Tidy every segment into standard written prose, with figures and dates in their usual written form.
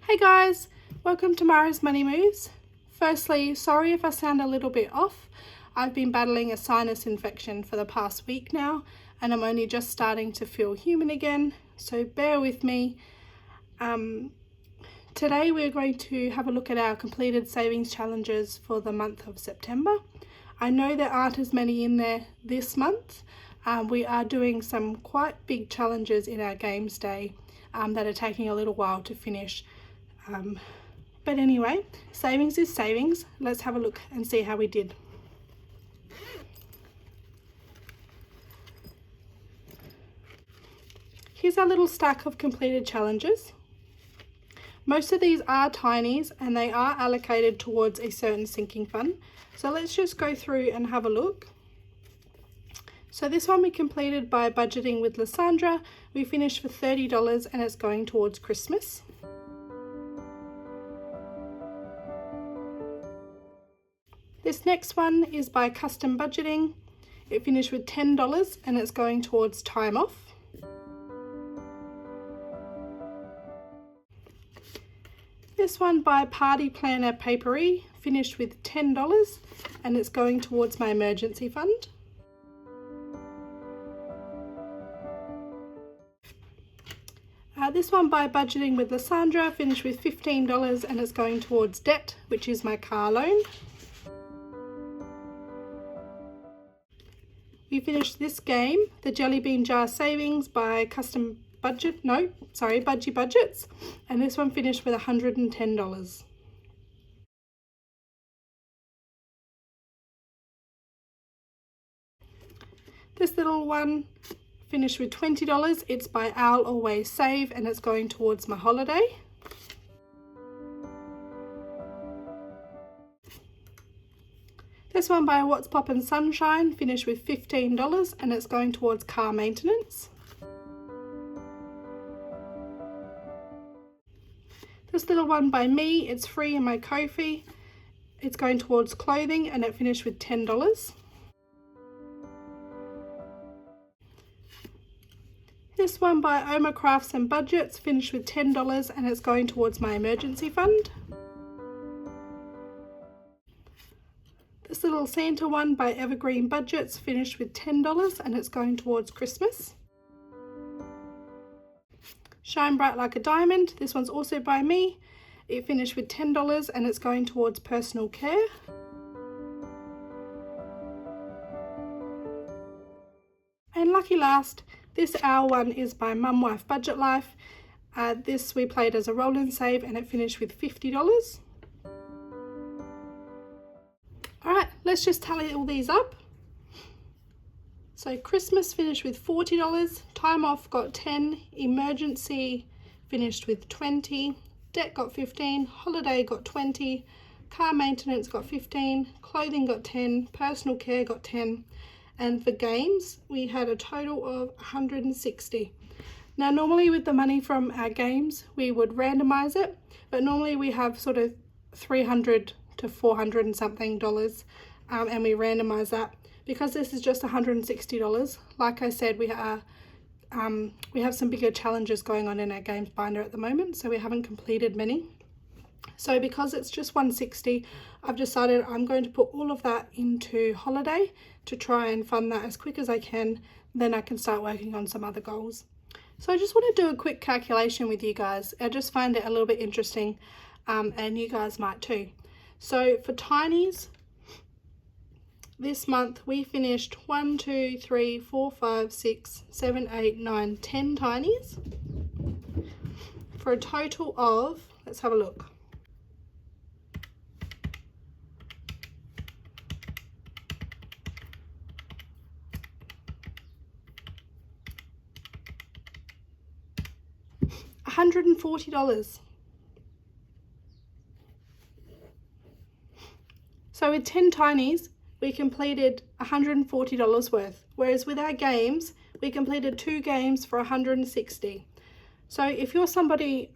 Hey guys, welcome to Mara's Money Moves. Firstly, sorry if I sound a little bit off. I've been battling a sinus infection for the past week now, and I'm only just starting to feel human again, so bear with me. Today we're going to have a look at our completed savings challenges for the month of September. I know there aren't as many in there this month. We are doing some quite big challenges in our games day that are taking a little while to finish. But anyway, savings is savings. Let's have a look and see how we did. Here's our little stack of completed challenges. Most of these are tinies and they are allocated towards a certain sinking fund. So let's just go through and have a look. So this one we completed by budgeting with Lisandra. We finished for $30 and it's going towards Christmas. This next one is by custom budgeting. It finished with $10 and it's going towards time off. This one by Party Planner Paperie finished with $10 and it's going towards my emergency fund. This one by budgeting with Lisandra finished with $15 and it's going towards debt, which is my car loan. We finished this game, the Jelly Bean Jar Savings by Budgie Budgets, and this one finished with $110. This little one finished with $20. It's by I'll Always Save and it's going towards my holiday. This one by whatspoppinsunshine finished with $15 and it's going towards car maintenance. This little one by me, it's free in my KOFI. It's going towards clothing and it finished with $10. This one by OmaCraftsandBudgets finished with $10 and it's going towards my emergency fund. This little Santa one by EvergreenBudgets finished with $10 and it's going towards Christmas. Shine Bright Like a Diamond, this one's also by me. It finished with $10 and it's going towards personal care. And lucky last, this Owl one is by Mum Wife Budget Life. This we played as a roll and save and it finished with $50. Alright, let's just tally all these up. So Christmas finished with $40, time off got $10, emergency finished with $20, debt got $15, holiday got $20, car maintenance got $15, clothing got $10, personal care got $10, and for games we had a total of $160. Now normally with the money from our games we would randomize it, but normally we have sort of $300 to $400 and something dollars, and we randomize that. Because this is just $160, like I said, we have some bigger challenges going on in our games binder at the moment, so we haven't completed many. So because it's just $160, I've decided I'm going to put all of that into holiday to try and fund that as quick as I can, then I can start working on some other goals. So I just want to do a quick calculation with you guys. I just find it a little bit interesting, and you guys might too. So for tinies, this month we finished 1, 2, 3, 4, 5, 6, 7, 8, 9, 10 tinies for a total of, let's have a look. $140. So with 10 tinies, we completed $140 worth, whereas with our games, we completed 2 games for $160. So if you're somebody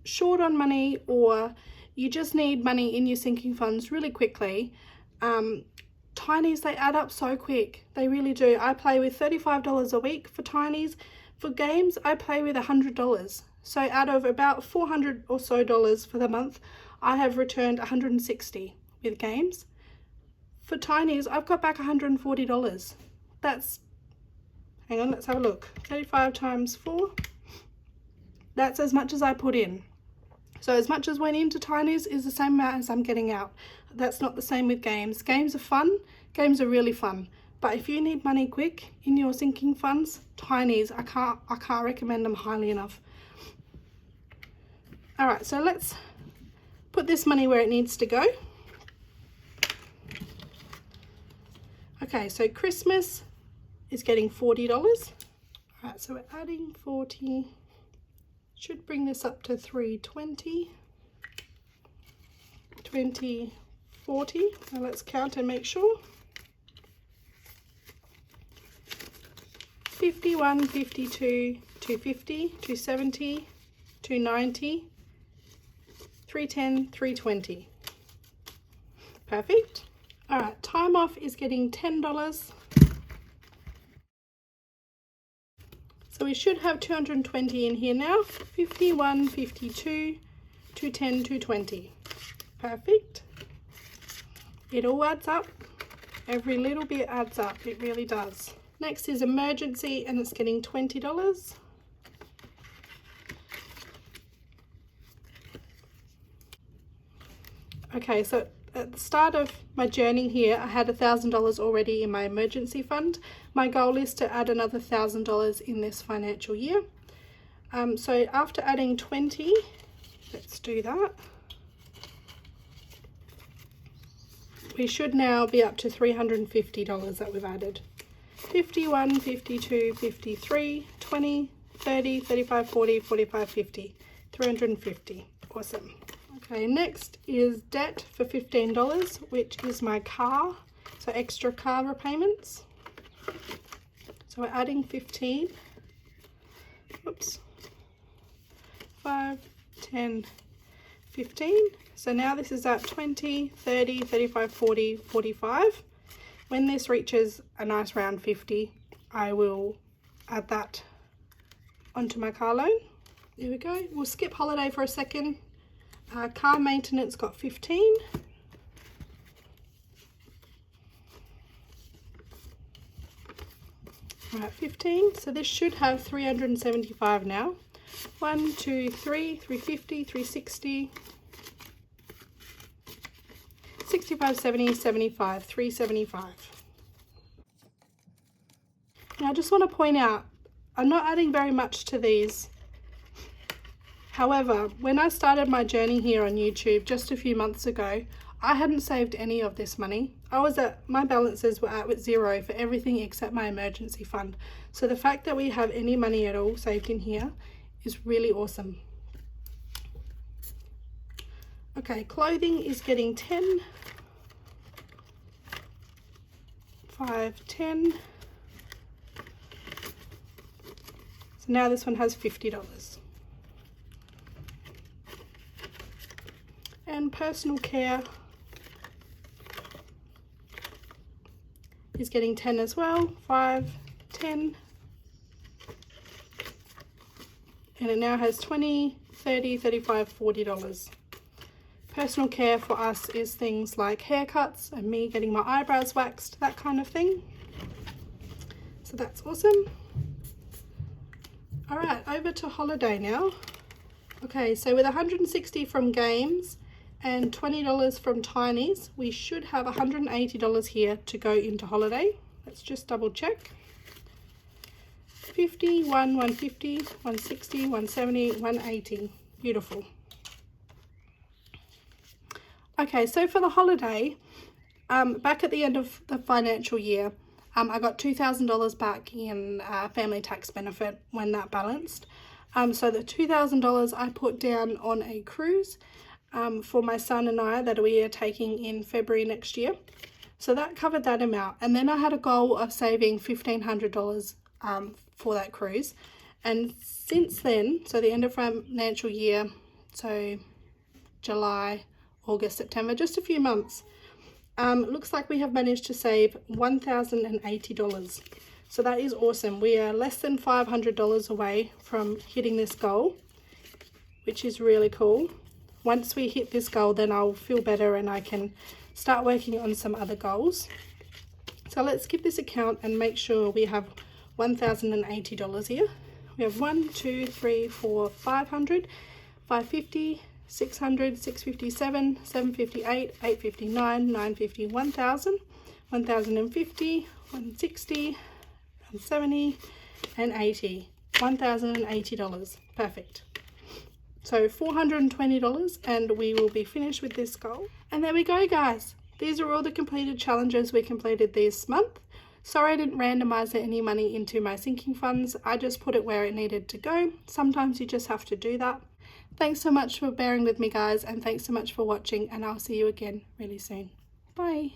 short on money or you just need money in your sinking funds really quickly, tinies, they add up so quick. They really do. I play with $35 a week for tinies. For games, I play with $100. So out of about $400 or so for the month, I have returned $160 with games. For Tinies, I've got back $140. That's, hang on, let's have a look. 35 times 4. That's as much as I put in. So as much as went into Tinies is the same amount as I'm getting out. That's not the same with games. Games are fun. Games are really fun. But if you need money quick in your sinking funds, Tinies, I can't recommend them highly enough. All right, so let's put this money where it needs to go. Okay, so Christmas is getting $40. All right, so we're adding 40. Should bring this up to 320. 20, 40. Now let's count and make sure. 51, 52, 250, 270, 290, 310, 320. Perfect. All right, time off is getting $10. So we should have 220 in here now. 51, 52, 210, 220. Perfect. It all adds up. Every little bit adds up. It really does. Next is emergency, and it's getting $20. Okay, so at the start of my journey here, I had $1,000 already in my emergency fund. My goal is to add another $1,000 in this financial year. So after adding 20, let's do that. We should now be up to $350 that we've added. 51, 52, 53, 20, 30, 35, 40, 45, 50, 350. Awesome. Okay, next is debt for $15, which is my car, so extra car repayments. So we're adding 15. Oops. 5, 10, 15. So now this is at 20, 30, 35, 40, 45. When this reaches a nice round 50, I will add that onto my car loan. There we go. We'll skip holiday for a second. Car maintenance got 15. All right, 15. So this should have 375 now. 1, 2, 3, 350, 360, 65, 70, 75, 375. Now I just want to point out, I'm not adding very much to these. However, when I started my journey here on YouTube just a few months ago, I hadn't saved any of this money. My balances were at zero for everything except my emergency fund. So the fact that we have any money at all saved in here is really awesome. Okay, clothing is getting 10. 5, 10. So now this one has $50. And personal care is getting 10 as well. 5, 10. And it now has 20, 30, 35, $40. Personal care for us is things like haircuts and me getting my eyebrows waxed, that kind of thing. So that's awesome. All right, over to holiday now. Okay, so with 160 from games and $20 from Tinies, we should have $180 here to go into holiday. Let's just double check. 50, 150, 160, 170, 180. Beautiful. Okay, so for the holiday, back at the end of the financial year, I got $2,000 back in family tax benefit when that balanced. So the $2,000 I put down on a cruise for my son and I that we are taking in February next year. So that covered that amount. And then I had a goal of saving $1,500 for that cruise. And since then, so the end of financial year, so July, August, September, just a few months, looks like we have managed to save $1,080. So that is awesome. We are less than $500 away from hitting this goal. which is really cool. Once we hit this goal, then I'll feel better and I can start working on some other goals. So let's skip this account and make sure we have $1,080 here. We have 1, 2, 3, 4, 500, 550, 600, 657, 758, 859, 950, 1,000, 1,050, 160, 170, and 80. $1,080. Perfect. So $420 and we will be finished with this goal. And there we go, guys. These are all the completed challenges we completed this month. Sorry I didn't randomize any money into my sinking funds. I just put it where it needed to go. Sometimes you just have to do that. Thanks so much for bearing with me, guys, and thanks so much for watching, and I'll see you again really soon. Bye.